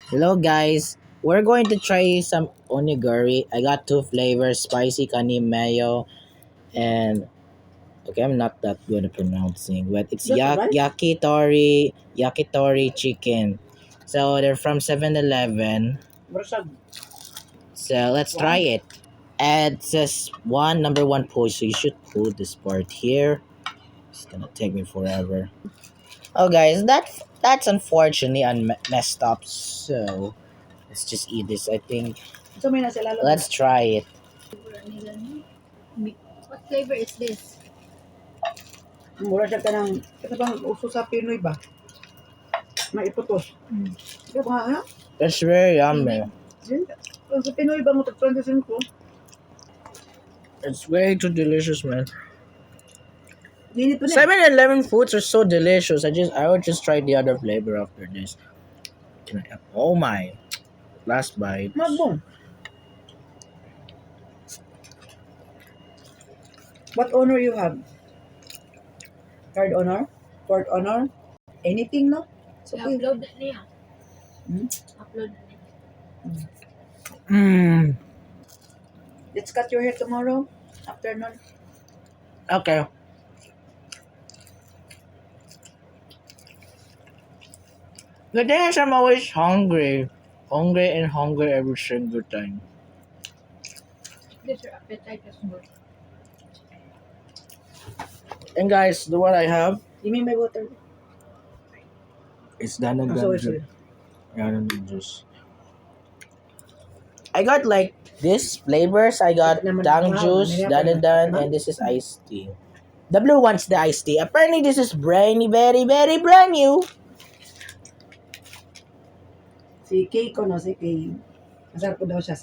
Hello guys, we're going to try some onigiri. I got two flavors, spicy kani mayo and okay, I'm not that good at pronouncing, but it's That's all right. yakitori chicken. So they're from 7-Eleven. Barasag. So let's try Wow. it. And it says number one push, so you should pull this part here. It's gonna take me forever. Oh guys, that's unfortunately messed up. So let's just eat this. I think So may nasa lalo. let's try it. What flavor is this? Mura siya ka ng, ito bang uso sa Pinoy ba? May iputos. Ito ba ha? It's very yummy. Sa Pinoy ba mo tag-transition ko? It's way too delicious, man. Ginit pa na. 7-Eleven foods are so delicious. I would just try the other flavor after this. Oh my. Last bite. Magbong. What honor you have? Third honor? Fourth honor? Anything, no? So, okay. I-upload na niya. Hmm? Upload na niya. Mmm. Let's cut your hair tomorrow. Afternoon. Okay. The thing is, I'm always hungry. Hungry every single time. This your appetite is good. And guys, the one I have Give me my water. is Dana Oh, sorry. juice. I got like this flavors. I got Tang juice, Danadan, and this is iced tea. The blue one's the iced tea. Apparently, this is very brand new. Si Kay ko, no? Si Kay. Masarap ko daw siya sa